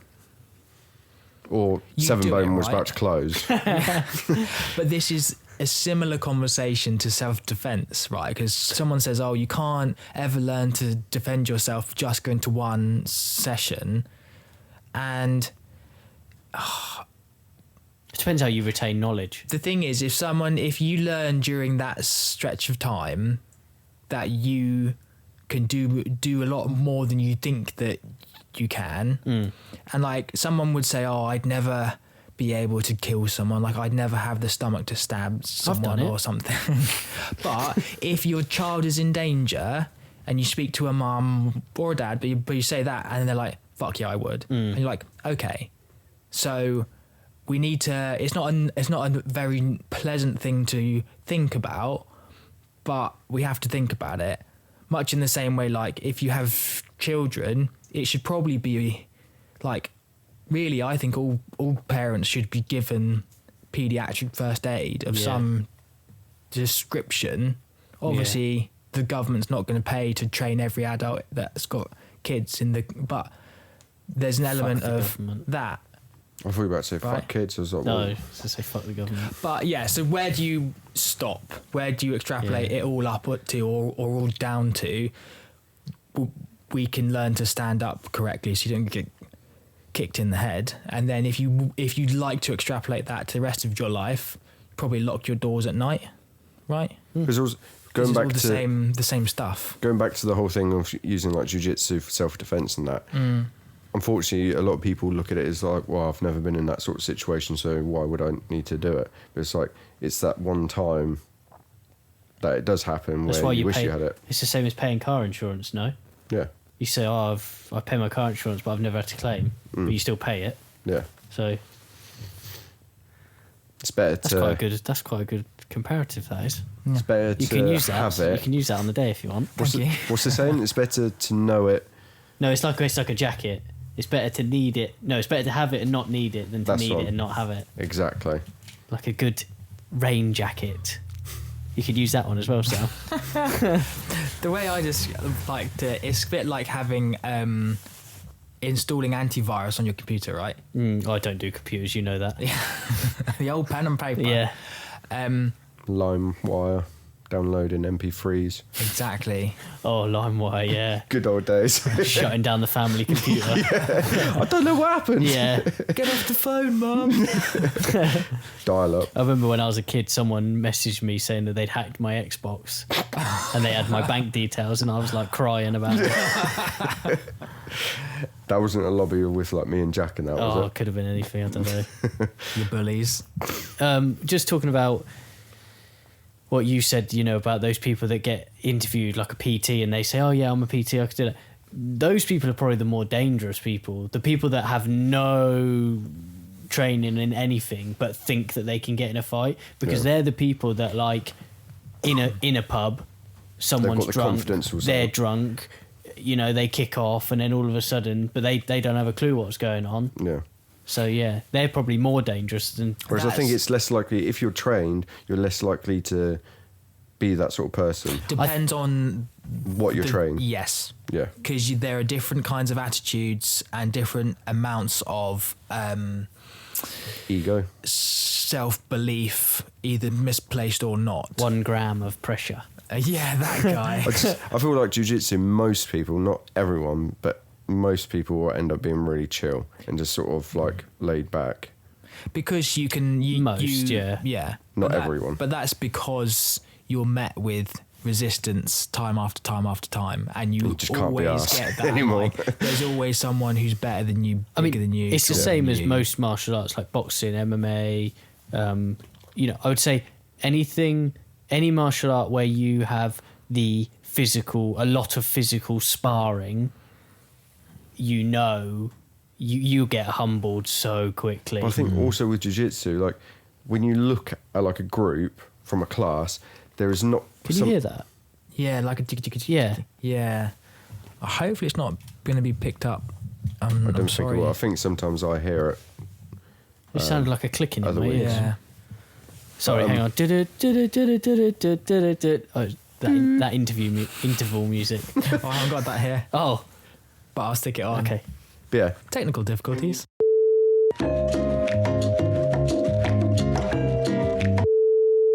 Or You Seven do Bone it, was right? about to close. But this is a similar conversation to self-defense, right? Because someone says, oh, you can't ever learn to defend yourself just going to one session. And It depends how you retain knowledge. the thing is, if you learn during that stretch of time that you can do a lot more than you think that you can, and like someone would say, oh, I'd never be able to kill someone, like I'd never have the stomach to stab someone done it. or something. But if your child is in danger and you speak to a mum or a dad, but you say that and they're like, fuck yeah, I would, and you're like, okay, so we need to, it's not a very pleasant thing to think about, but we have to think about it. Much in the same way, like if you have children, it should probably be like, really, I think all parents should be given pediatric first aid of some description. Obviously, the government's not going to pay to train every adult that's got kids but there's an element the of government. I that. thought you were about to say Right. fuck kids. I was like, No, well, to say fuck the government. But yeah, so where do you stop? Where do you extrapolate it all up to or all down to? We can learn to stand up correctly so you don't get kicked in the head. And then if you'd like to extrapolate that to the rest of your life, probably lock your doors at night, right? because This going is back all to the same stuff. going back to the whole thing of using like jiu-jitsu for self-defense and that. Unfortunately, a lot of people look at it as like, well, I've never been in that sort of situation, so why would I need to do it? But it's like, it's that one time that it does happen That's where why you you wish pay. you had it. It's the same as paying car insurance. No, Yeah, you say, "Oh, I pay my car insurance, but I've never had to claim." But you still pay it. yeah. So It's better that's to quite a good. That's quite a good comparative. That is. it's better You to can use that. have You it. can use that on the day if you want. What's Thank the, you. what's the saying? It's better to know it. No, it's like a jacket. It's better to need it. No, it's better to have it and not need it than to That's need what- it and not have it. Exactly. Like a good rain jacket. You could use that one as well, Sal. The way I just like to, it's a bit like having installing antivirus on your computer, right? I don't do computers, you know that. The old pen and paper. Yeah. LimeWire, downloading MP3s. Exactly. Oh, LimeWire, yeah. Good old days. Shutting down the family computer. I don't know what happened. Yeah. Get off the phone, Mum. Dial up. I remember when I was a kid, someone messaged me saying that they'd hacked my Xbox and they had my bank details, and I was like crying about it. That wasn't a lobby with like me and Jack and that, Oh, was it could have been anything, I don't know. You bullies. Just talking about what you said, you know, about those people that get interviewed like a PT and they say, oh yeah, I'm a PT, I could do that. Those people are probably the more dangerous people. The people that have no training in anything but think that they can get in a fight, because Yeah. they're the people that, like, in a pub, someone's the drunk, confidence or they're something. drunk, you know, they kick off and then all of a sudden, but they don't have a clue what's going on. Yeah. So yeah, they're probably more dangerous than. Whereas I think That's- it's less likely, if you're trained, you're less likely to be that sort of person. Depends on What you're trained. Yes. Yeah. Because there are different kinds of attitudes and different amounts of Ego. self-belief, either misplaced or not. 1 gram of pressure. Yeah, that guy. I feel like jiu-jitsu, most people, not everyone, but most people will end up being really chill and just sort of like laid back. Because you can... Yeah. Not But everyone. But that's because you're met with resistance time after time after time, and you just can't be always arsed get that. anymore. Like, there's always someone who's better than you, I mean, bigger than you. it's the taller same than as you. most martial arts, like boxing, MMA. You know, I would say any martial art where you have a lot of physical sparring, you know, you get humbled so quickly. But I think also with jiu-jitsu, like when you look at like a group from a class, there is not... Can you hear that? Yeah, like a Yeah. yeah. Hopefully, it's not going to be picked up. I don't I'm think it sorry. will. I think sometimes I hear it. It sounded like a clicking in other my ways. ears. Yeah. Sorry, hang on. Oh, that interval music. Oh, I haven't got that here, Oh, but I'll stick it on. okay. But yeah, Technical difficulties.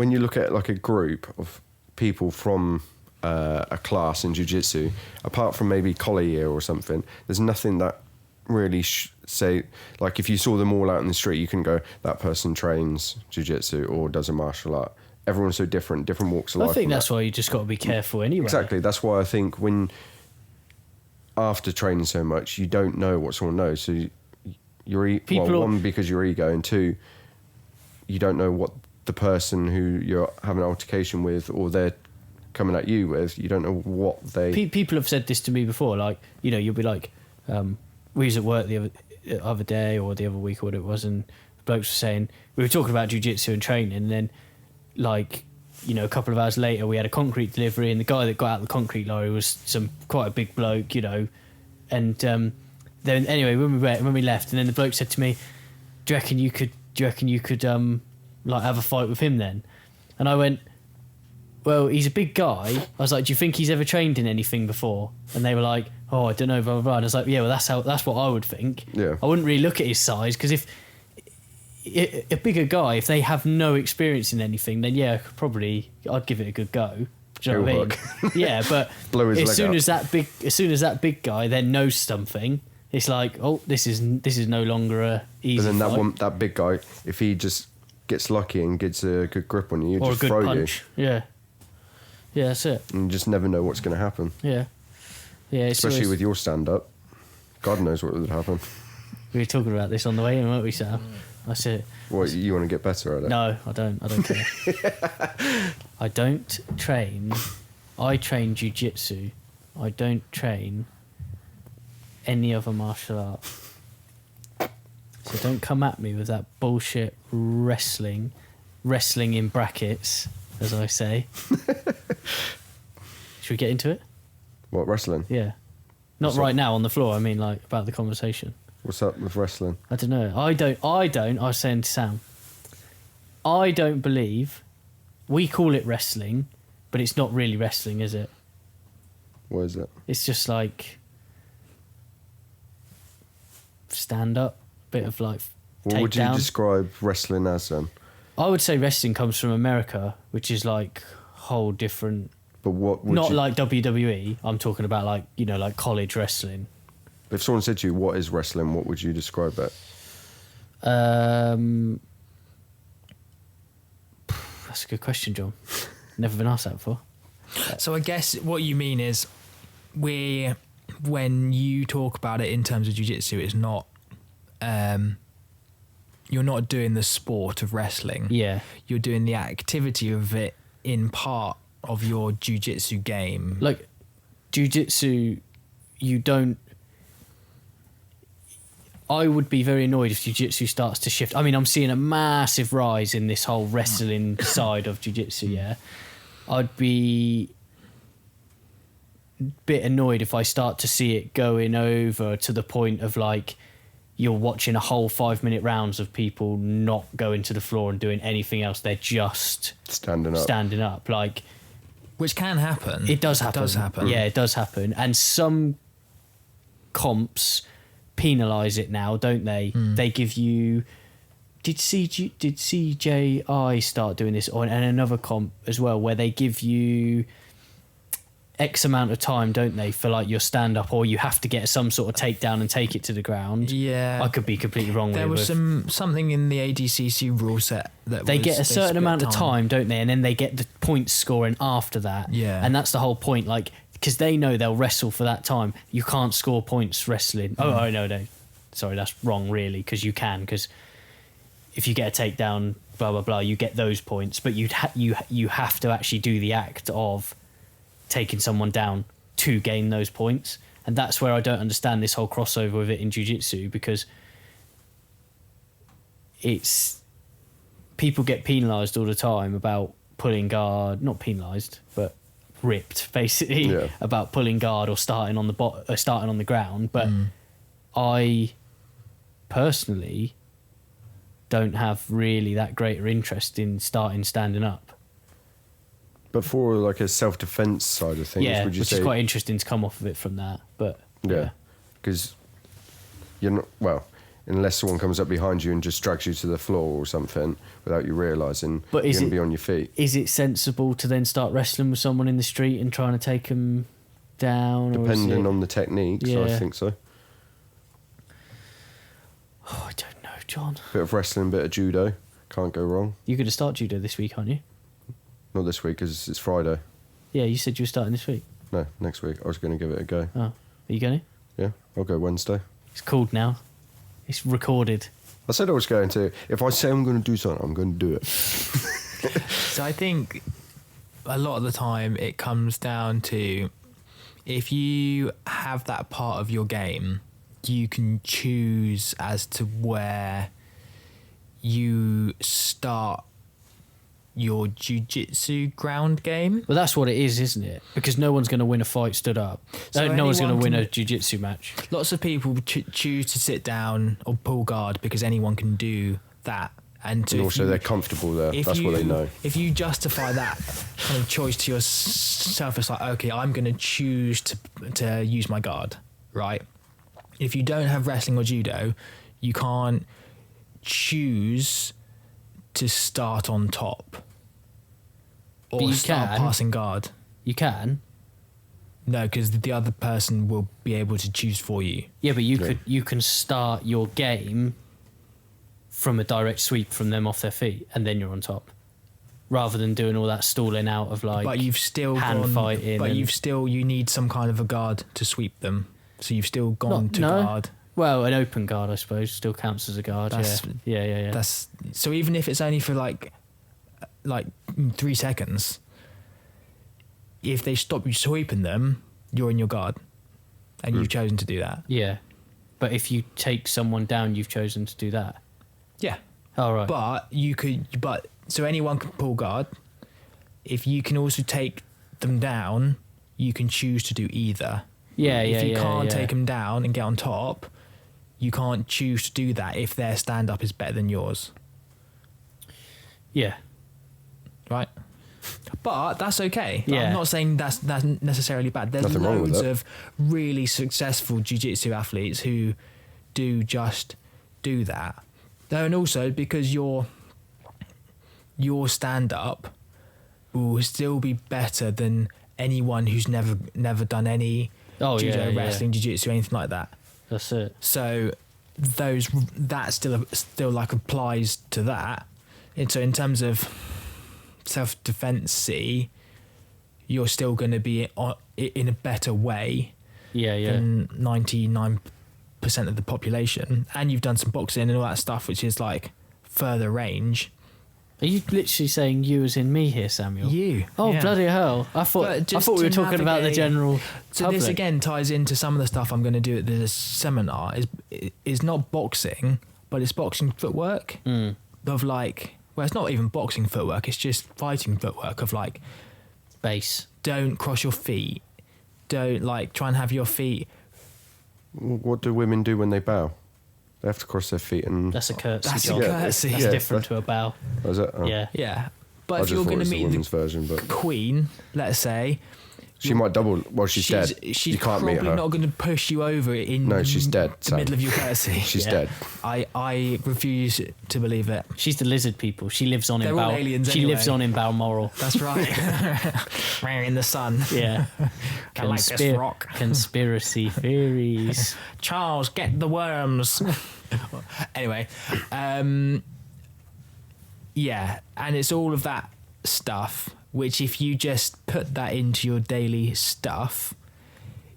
when you look at like a group of people from a class in jiu-jitsu, apart from maybe collar year or something, there's nothing that really say, like if you saw them all out in the street, you can go, that person trains jiu-jitsu or does a martial art. Everyone's so different walks of life. I think from that's that. why you just got to be careful anyway. Exactly. That's why I think when after training so much, you don't know what someone knows. So one, because your ego, and two, you don't know what the person who you're having an altercation with or they're coming at you with, you don't know what they... People have said this to me before, like, you know, you'll be like, we was at work the other day or the other week or what it was, and the blokes were saying, we were talking about jiu-jitsu and training, and then, like, you know, a couple of hours later we had a concrete delivery, and the guy that got out the concrete lorry was quite a big bloke, you know, and then anyway, when we left, and then the bloke said to me, do you reckon you could like have a fight with him then? And I went, well, he's a big guy. I was like, do you think he's ever trained in anything before? And they were like, oh, I don't know, blah, blah, blah. And I was like, yeah, well, that's what I would think. Yeah. I wouldn't really look at his size, because if a bigger guy, if they have no experience in anything, then yeah, I'd give it a good go. Do you know what I mean? Yeah, but Blow his as leg soon out. as that big guy then knows something, it's like, oh, this is no longer a easy But then fight. that big guy, if he just gets lucky and gets a good grip on you, or a just good throw punch. Yeah, that's it. you, and you just never know what's going to happen. Yeah, it's Especially always- with your stand-up, God knows what would happen. We were talking about this on the way in, weren't we, Sam? I said, What, you want to get better at it? no, I don't care. I don't train. I train jiu-jitsu. I don't train any other martial art. So don't come at me with that bullshit wrestling in brackets, as I say. Should we get into it? What, wrestling? Yeah. Not What's right up? now on the floor, I mean like about the conversation. What's up with wrestling? I don't know. I was saying to Sam, I don't believe we call it wrestling, but it's not really wrestling, is it? What is it? It's just like stand up, bit of like What would you takedown. describe wrestling as then? I would say wrestling comes from America, which is like whole different. But what would Not you... like WWE. I'm talking about like, you know, like college wrestling. If someone said to you, what is wrestling, what would you describe it? That's a good question, John. Never been asked that before. So I guess what you mean is, when you talk about it in terms of jiu-jitsu, it's not, you're not doing the sport of wrestling. Yeah. You're doing the activity of it in part of your jiu-jitsu game. Like jiu-jitsu, you don't. I would be very annoyed if jiu-jitsu starts to shift. I mean, I'm seeing a massive rise in this whole wrestling side of jiu-jitsu, yeah. I'd be a bit annoyed if I start to see it going over to the point of like you're watching a whole 5-minute rounds of people not going to the floor and doing anything else. They're just Standing up. standing up. Like, Which can happen. it does happen. It does happen. Yeah, it does happen. And some comps penalise it now, don't they? They give you did CJI start doing this, and another comp as well, where they give you X amount of time, don't they, for like your stand up, or you have to get some sort of takedown and take it to the ground? Yeah, I could be completely wrong. There was something in the ADCC rule set that they get a certain amount of time, don't they, and then they get the points scoring after that. Yeah, and that's the whole point, like, because they know they'll wrestle for that time. You can't score points wrestling. Oh no, sorry, that's wrong really, because you can, because if you get a takedown, blah blah blah, you get those points, but you have to actually do the act of taking someone down to gain those points. And that's where I don't understand this whole crossover with it in jiu-jitsu, because it's people get penalised all the time about pulling guard, not penalised but ripped basically, about pulling guard or starting on the ground, but I personally don't have really that greater interest in standing up. But for like a self-defense side of things, would you which say, is quite interesting to come off of it from that. But because you're not, well, unless someone comes up behind you and just drags you to the floor or something without you realising, but you're going to be on your feet. Is it sensible to then start wrestling with someone in the street and trying to take them down? Depending on the techniques, I think so. Oh, I don't know, John. Bit of wrestling, bit of judo, can't go wrong. You're going to start judo this week, aren't you? Not this week, because it's Friday. Yeah, you said you were starting this week. No, next week. I was going to give it a go. Oh, are you going to? Yeah, I'll go Wednesday. It's called now. It's recorded. I said I was going to. If I say I'm going to do something, I'm going to do it. So I think a lot of the time it comes down to, if you have that part of your game, you can choose as to where you start your jiu-jitsu ground game. Well, that's what it is, isn't it? Because no one's going to win a fight stood up. So no one's going to win can- a jiu-jitsu match. Lots of people choose to sit down or pull guard because anyone can do that. And And also, they're comfortable there. That's what they know. If you justify that kind of choice to yourself, it's like, okay, I'm going to choose to use my guard, right? If you don't have wrestling or judo, you can't choose to start on top But or you start can. passing guard. You can. No, because the other person will be able to choose for you. Yeah, but you can start your game from a direct sweep from them off their feet, and then you're on top, rather than doing all that stalling out of like. But you've still hand fighting. But and- you need some kind of a guard to sweep them. So you've still gone to guard. Well, an open guard, I suppose, still counts as a guard. Yeah. That's so even if it's only for like 3 seconds, if they stop you sweeping them, you're in your guard, and you've chosen to do that. Yeah, but if you take someone down, you've chosen to do that. Yeah, All right. but so anyone can pull guard. If you can also take them down, you can choose to do either. If you can't take them down and get on top, you can't choose to do that if their stand up is better than yours. Yeah. Right? But that's okay. Yeah. I'm not saying that's necessarily bad. There's Nothing wrong with loads that. of really successful jiu-jitsu athletes who do just do that. And also because your stand up will still be better than anyone who's never done any judo, wrestling, jiu-jitsu, anything like that. That's it. So that still like applies to that. And so in terms of self-defense, you're still going to be in a better way than 99% of the population. And you've done some boxing and all that stuff, which is like further range. Are you literally saying you as in me here, Samuel? You. Oh, yeah. bloody hell. I thought we were talking about the general So public. this again ties into some of the stuff I'm going to do at this seminar. Is not boxing, but it's boxing footwork of like. Well, it's not even boxing footwork. It's just fighting footwork of like base. Don't cross your feet. Don't like try and have your feet. What do women do when they bow? They have to cross their feet and. That's a courtesy. That's a John. courtesy. That's Yeah, different to a bow. Is it? Oh. Yeah. Yeah, but I if just you're thought going it to was the meet women's the version, but queen, let's say, She might double. Well, she's dead. She's you can't probably meet her. not going to push you over in No, she's dead, the Sam. middle of your courtesy. She's Yeah. dead. I refuse to believe it. She's the lizard people. She lives on They're in all Bal. aliens She anyway. lives on in Balmoral. That's right. We're in the sun. Yeah. I like this rock. Conspiracy theories. Charles, get the worms. Anyway, yeah, and it's all of that stuff, which if you just put that into your daily stuff,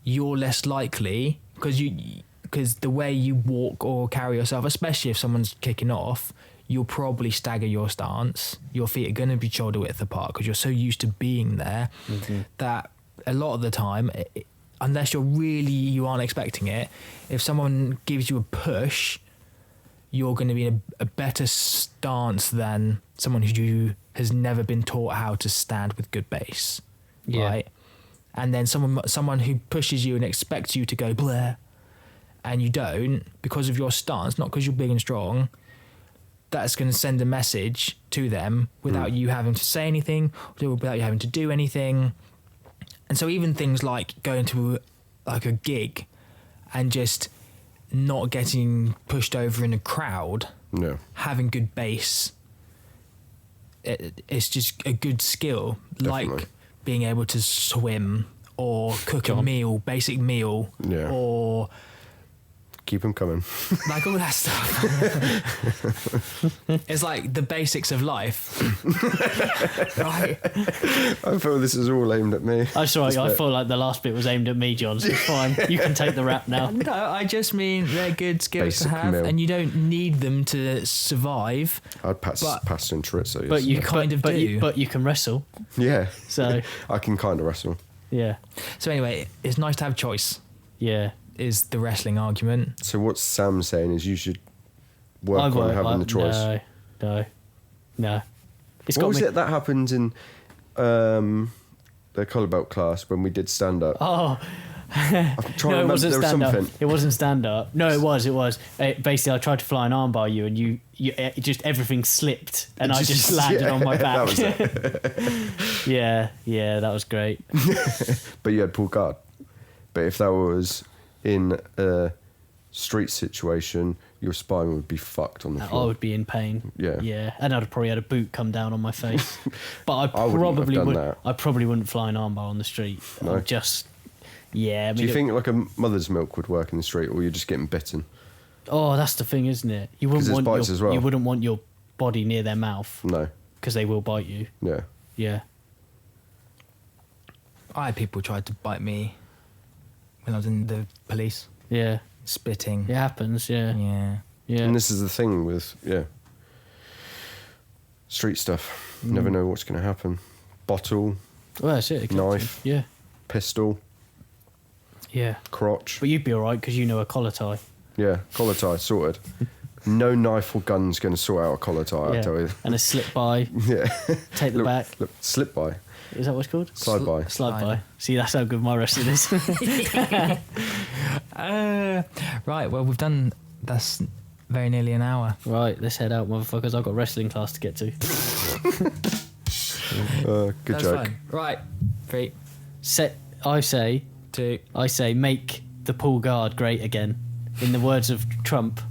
you're less likely, because the way you walk or carry yourself, especially if someone's kicking off, you'll probably stagger your stance. Your feet are going to be shoulder width apart because you're so used to being there that a lot of the time, unless you aren't expecting it, if someone gives you a push, you're going to be in a better stance than someone who has never been taught how to stand with good base, Yeah. right? And then someone who pushes you and expects you to go blah, and you don't because of your stance, not because you're big and strong. That's going to send a message to them without you having to say anything, or without you having to do anything. And so even things like going to like a gig and just not getting pushed over in a crowd, No. having good base, it's just a good skill. Definitely. Like being able to swim or cook a John. meal, basic meal, Yeah. or Keep them coming. like all that stuff. It's like the basics of life, right? I feel this is all aimed at me. I'm sorry, This I bit. feel like the last bit was aimed at me, John. So it's fine. You can take the rap now. No, I just mean they're good skills Basic to have, meal. and you don't need them to survive. I'd pass But- pasta and chorizo. But you kind of but do. You can wrestle. Yeah. So I can kind of wrestle. yeah, So anyway, it's nice to have choice. yeah. Is the wrestling argument? So what Sam's saying is you should work on having the choice. No. It's What got was me. it that happened in the colour belt class when we did stand up? Oh. I'm trying to No, it remember. wasn't There was stand up. something. It wasn't stand up. No, it was. Basically, I tried to fly an armbar you, and you just everything slipped, and I just landed yeah, on my back. that was yeah, that was great. But you had pull guard. But if that was in a street situation, your spine would be fucked on the I floor. would be in pain. Yeah. Yeah, and I'd have probably had a boot come down on my face. But I I wouldn't have probably done would. that. I probably wouldn't fly an armbar on the street. No. Yeah. I mean, Do you think like a mother's milk would work in the street, or you're just getting bitten? Oh, that's the thing, isn't it? You wouldn't 'Cause there's want bites as well. You wouldn't want your body near their mouth No. because they will bite you. Yeah. Yeah. I had people try to bite me when I was in the police, Yeah. spitting. It happens. Yeah. Yeah. Yeah. And this is the thing with street stuff. You Mm. never know what's going to happen. Bottle, Well, that's it. Exactly. Knife. Yeah. pistol, Yeah. crotch. But you'd be all right because you know a collar tie. Yeah, collar tie sorted. No knife or gun's going to sort out a collar tie. I Yeah. tell you. And a slip by. Yeah. Take the Look, back. look, slip by, Is that what it's called? slide by. Slide Slide. by. See, that's how good my wrestling is. Right. Well, we've done. That's very nearly an hour. Right, let's head out, motherfuckers. I've got wrestling class to get to. Good That's joke. fine. Right. 3, I say, 2. make the pull guard great again. In the words of Trump,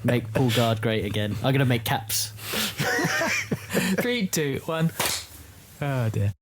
make pull guard great again. I'm going to make caps. 3, 2, 1. Oh dear.